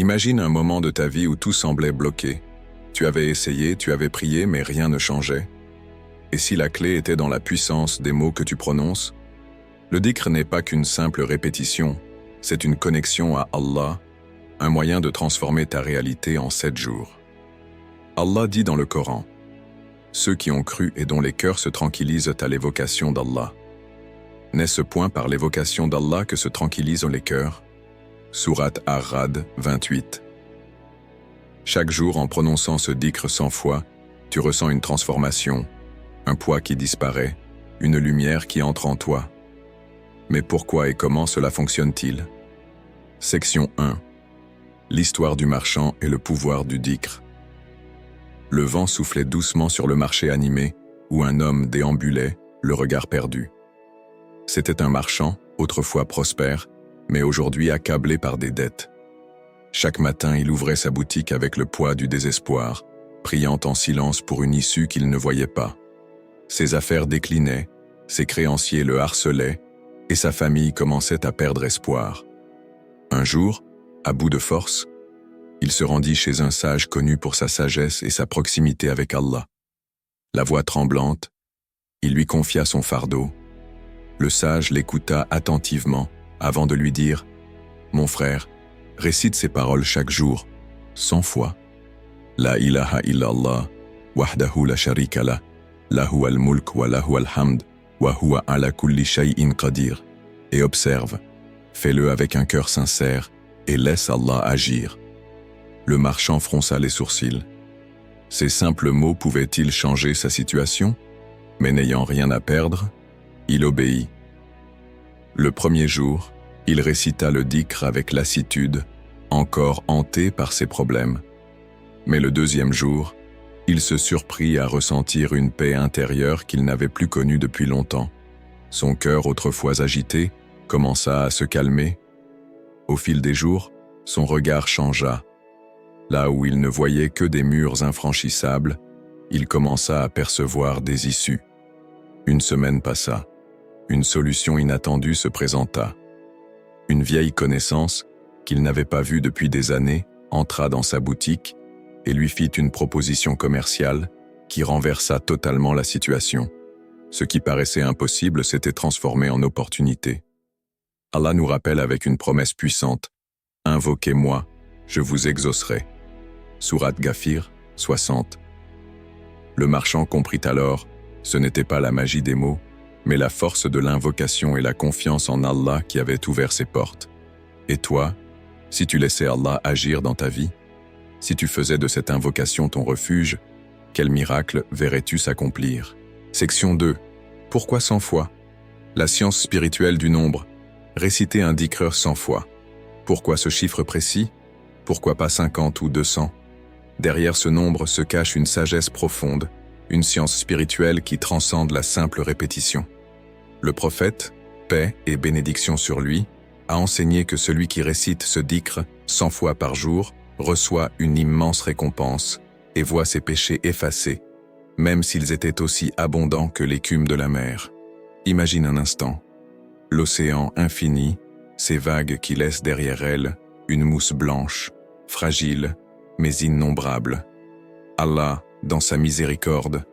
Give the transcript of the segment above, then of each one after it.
Imagine un moment de ta vie où tout semblait bloqué. Tu avais essayé, tu avais prié, mais rien ne changeait. Et si la clé était dans la puissance des mots que tu prononces? Le dhikr n'est pas qu'une simple répétition, c'est une connexion à Allah, un moyen de transformer ta réalité en 7 jours. Allah dit dans le Coran, « Ceux qui ont cru et dont les cœurs se tranquillisent à l'évocation d'Allah. » N'est-ce point par l'évocation d'Allah que se tranquillisent les cœurs? Sourate Ar-Ra'd 28. Chaque jour, en prononçant ce dhikr 100 fois, tu ressens une transformation, un poids qui disparaît, une lumière qui entre en toi. Mais pourquoi et comment cela fonctionne-t-il? Section 1. L'histoire du marchand et le pouvoir du dhikr. Le vent soufflait doucement sur le marché animé, où un homme déambulait, le regard perdu. C'était un marchand, autrefois prospère, mais aujourd'hui accablé par des dettes. Chaque matin, il ouvrait sa boutique avec le poids du désespoir, priant en silence pour une issue qu'il ne voyait pas. Ses affaires déclinaient, ses créanciers le harcelaient, et sa famille commençait à perdre espoir. Un jour, à bout de force, il se rendit chez un sage connu pour sa sagesse et sa proximité avec Allah. La voix tremblante, il lui confia son fardeau. Le sage l'écouta attentivement avant de lui dire « Mon frère, récite ces paroles chaque jour, 100 fois. La ilaha illallah, wahdahu la sharika lah, lahu al-mulk wa lahu al-hamd, wa huwa ala kulli shay'in qadir. » Et observe, fais-le avec un cœur sincère et laisse Allah agir. Le marchand fronça les sourcils. Ces simples mots pouvaient-ils changer sa situation? Mais n'ayant rien à perdre, il obéit. Le premier jour, il récita le dhikr avec lassitude, encore hanté par ses problèmes. Mais le deuxième jour, il se surprit à ressentir une paix intérieure qu'il n'avait plus connue depuis longtemps. Son cœur, autrefois agité, commença à se calmer. Au fil des jours, son regard changea. Là où il ne voyait que des murs infranchissables, il commença à percevoir des issues. Une semaine passa. Une solution inattendue se présenta. Une vieille connaissance, qu'il n'avait pas vue depuis des années, entra dans sa boutique et lui fit une proposition commerciale qui renversa totalement la situation. Ce qui paraissait impossible s'était transformé en opportunité. Allah nous rappelle avec une promesse puissante « Invoquez-moi, je vous exaucerai » Sourate Ghafir 60. Le marchand comprit alors, ce n'était pas la magie des mots, mais la force de l'invocation et la confiance en Allah qui avaient ouvert ses portes. Et toi, si tu laissais Allah agir dans ta vie, si tu faisais de cette invocation ton refuge, quel miracle verrais-tu s'accomplir? Section 2. Pourquoi 100 fois? La science spirituelle du nombre. Réciter un dhikr 100 fois. Pourquoi ce chiffre précis? Pourquoi pas 50 ou 200? Derrière ce nombre se cache une sagesse profonde, une science spirituelle qui transcende la simple répétition. Le prophète, paix et bénédiction sur lui, a enseigné que celui qui récite ce dhikr 100 fois par jour reçoit une immense récompense et voit ses péchés effacés, même s'ils étaient aussi abondants que l'écume de la mer. Imagine un instant, l'océan infini, ces vagues qui laissent derrière elles une mousse blanche, fragile, mais innombrable. Allah, dans sa miséricorde,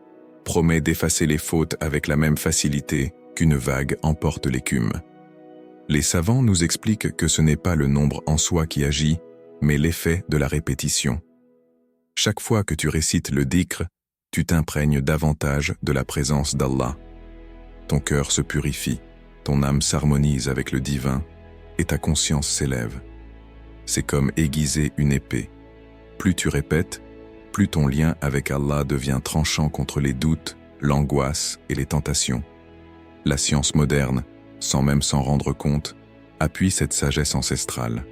promet d'effacer les fautes avec la même facilité qu'une vague emporte l'écume. Les savants nous expliquent que ce n'est pas le nombre en soi qui agit, mais l'effet de la répétition. Chaque fois que tu récites le dhikr, tu t'imprègnes davantage de la présence d'Allah. Ton cœur se purifie, ton âme s'harmonise avec le divin et ta conscience s'élève. C'est comme aiguiser une épée. Plus tu répètes, plus ton lien avec Allah devient tranchant contre les doutes, l'angoisse et les tentations. La science moderne, sans même s'en rendre compte, appuie cette sagesse ancestrale.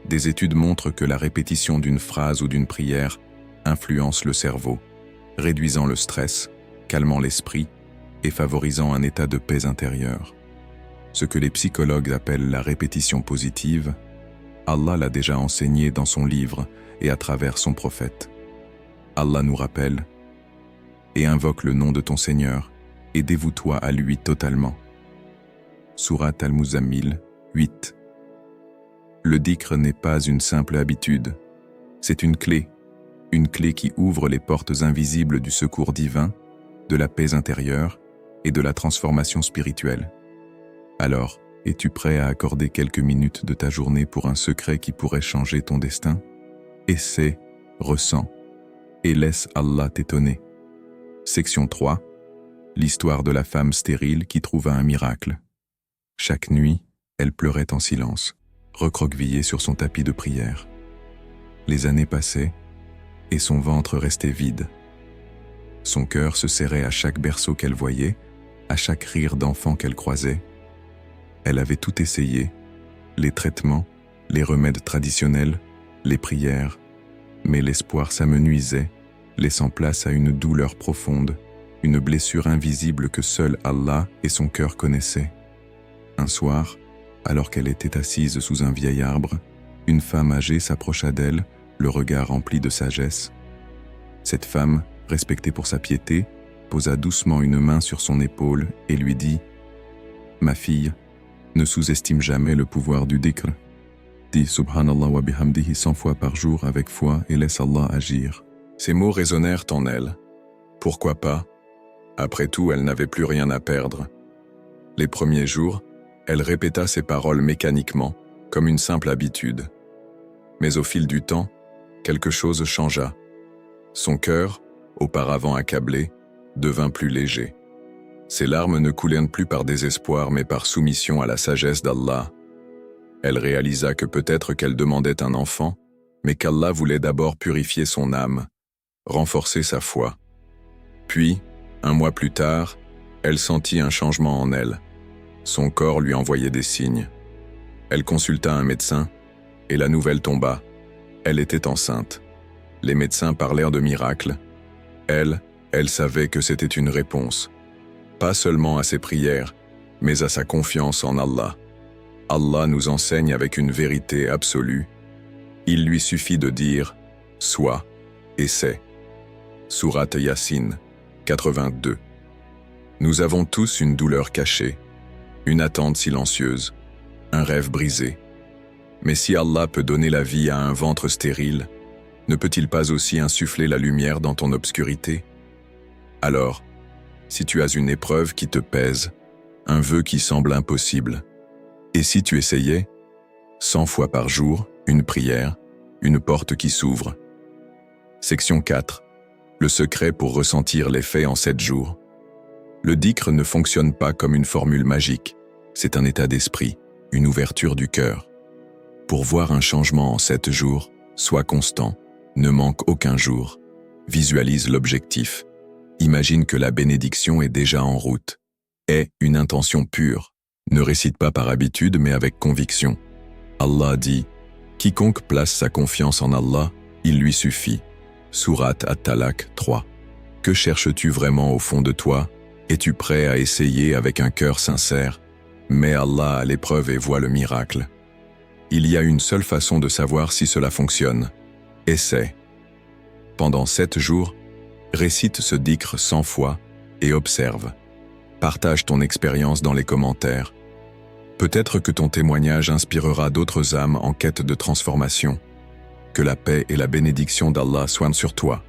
Des études montrent que la répétition d'une phrase ou d'une prière influence le cerveau, réduisant le stress, calmant l'esprit et favorisant un état de paix intérieure. Ce que les psychologues appellent la répétition positive, Allah l'a déjà enseigné dans son livre et à travers son prophète. Allah nous rappelle « Et invoque le nom de ton Seigneur, et dévoue-toi à lui totalement. » Sourate Al-Muzammil 8. Le dhikr n'est pas une simple habitude. C'est une clé qui ouvre les portes invisibles du secours divin, de la paix intérieure et de la transformation spirituelle. Alors, es-tu prêt à accorder quelques minutes de ta journée pour un secret qui pourrait changer ton destin? Essaie, ressens, et laisse Allah t'étonner. Section 3. L'histoire de la femme stérile qui trouva un miracle. Chaque nuit, elle pleurait en silence, recroquevillée sur son tapis de prière. Les années passaient, et son ventre restait vide. Son cœur se serrait à chaque berceau qu'elle voyait, à chaque rire d'enfant qu'elle croisait. Elle avait tout essayé, les traitements, les remèdes traditionnels, les prières, mais l'espoir s'amenuisait, laissant place à une douleur profonde, une blessure invisible que seul Allah et son cœur connaissaient. Un soir, alors qu'elle était assise sous un vieil arbre, une femme âgée s'approcha d'elle, le regard rempli de sagesse. Cette femme, respectée pour sa piété, posa doucement une main sur son épaule et lui dit « Ma fille, ne sous-estime jamais le pouvoir du dhikr. Dis Subhanallah wa bihamdihi 100 fois par jour avec foi et laisse Allah agir. » Ces mots résonnèrent en elle. Pourquoi pas? Après tout, elle n'avait plus rien à perdre. Les premiers jours, elle répéta ces paroles mécaniquement, comme une simple habitude. Mais au fil du temps, quelque chose changea. Son cœur, auparavant accablé, devint plus léger. Ses larmes ne coulèrent plus par désespoir mais par soumission à la sagesse d'Allah. Elle réalisa que peut-être qu'elle demandait un enfant, mais qu'Allah voulait d'abord purifier son âme, renforcer sa foi. Puis, un mois plus tard, elle sentit un changement en elle. Son corps lui envoyait des signes. Elle consulta un médecin, et la nouvelle tomba. Elle était enceinte. Les médecins parlèrent de miracles. Elle savait que c'était une réponse. Pas seulement à ses prières, mais à sa confiance en Allah. Allah nous enseigne avec une vérité absolue. Il lui suffit de dire « Sois » et c'est. Sourate Yassine, 82. Nous avons tous une douleur cachée, une attente silencieuse, un rêve brisé. Mais si Allah peut donner la vie à un ventre stérile, ne peut-il pas aussi insuffler la lumière dans ton obscurité? Alors, si tu as une épreuve qui te pèse, un vœu qui semble impossible, et si tu essayais, 100 fois par jour, une prière, une porte qui s'ouvre. Section 4. Le secret pour ressentir l'effet en 7 jours. Le dhikr ne fonctionne pas comme une formule magique, c'est un état d'esprit, une ouverture du cœur. Pour voir un changement en 7 jours, sois constant, ne manque aucun jour. Visualise l'objectif. Imagine que la bénédiction est déjà en route. Aie une intention pure. Ne récite pas par habitude mais avec conviction. Allah dit « Quiconque place sa confiance en Allah, il lui suffit. » Sourate At-Talaq 3. Que cherches-tu vraiment au fond de toi? Es-tu prêt à essayer avec un cœur sincère? Mets Allah à l'épreuve et vois le miracle. Il y a une seule façon de savoir si cela fonctionne. Essaie. Pendant 7 jours, récite ce dhikr 100 fois et observe. Partage ton expérience dans les commentaires. Peut-être que ton témoignage inspirera d'autres âmes en quête de transformation. Que la paix et la bénédiction d'Allah soient sur toi.